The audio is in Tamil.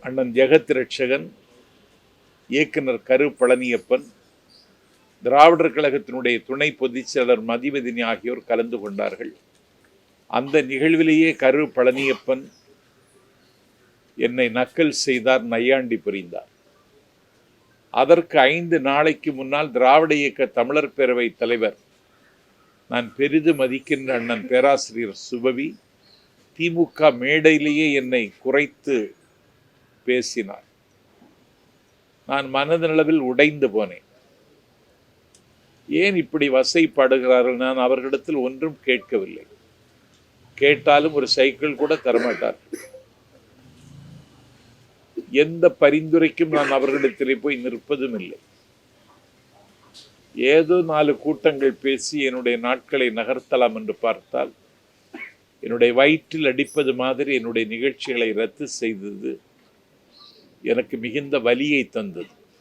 அண்ணன் ஜெகத் ரட்சகன், இயக்குனர் கரு பழனியப்பன், திராவிடர் கழகத்தினுடைய துணை பொதுச் செயலர் மதிவதினி ஆகியோர் கலந்து கொண்டார்கள். அந்த நிகழ்விலேயே கரு பழனியப்பன் என்னை நக்கல் செய்தார், நையாண்டி புரிந்தார். அதற்கு 5 நாளைக்கு முன்னால் திராவிட இயக்க தமிழர் பேரவை தலைவர், நான் பெரிதும் மதிக்கின்ற அண்ணன் பேராசிரியர் சுபவி, திமுக மேடையிலேயே என்னை குறைத்து பேசினார். நான் மனதளவில் உடைந்து போனேன். ஏன் இப்படி வசைப்படுகிறார்கள்? நான் அவர்களிடத்தில் ஒன்றும் கேட்கவில்லை. கேட்டாலும் ஒரு சைக்கிள் கூட தரமாட்டார். எந்த பரிந்துரைக்கும் நான் அவர்களிடத்திலே போய் நிற்பதும் இல்லை. ஏதோ 4 கூட்டங்கள் பேசி என்னுடைய நாட்களை நகர்த்தலாம் என்று பார்த்தால், என்னுடைய வயிற்றில் அடிப்பது மாதிரி என்னுடைய நிகழ்ச்சிகளை ரத்து செய்தது எனக்கு மிகுந்த வலியை தந்தது.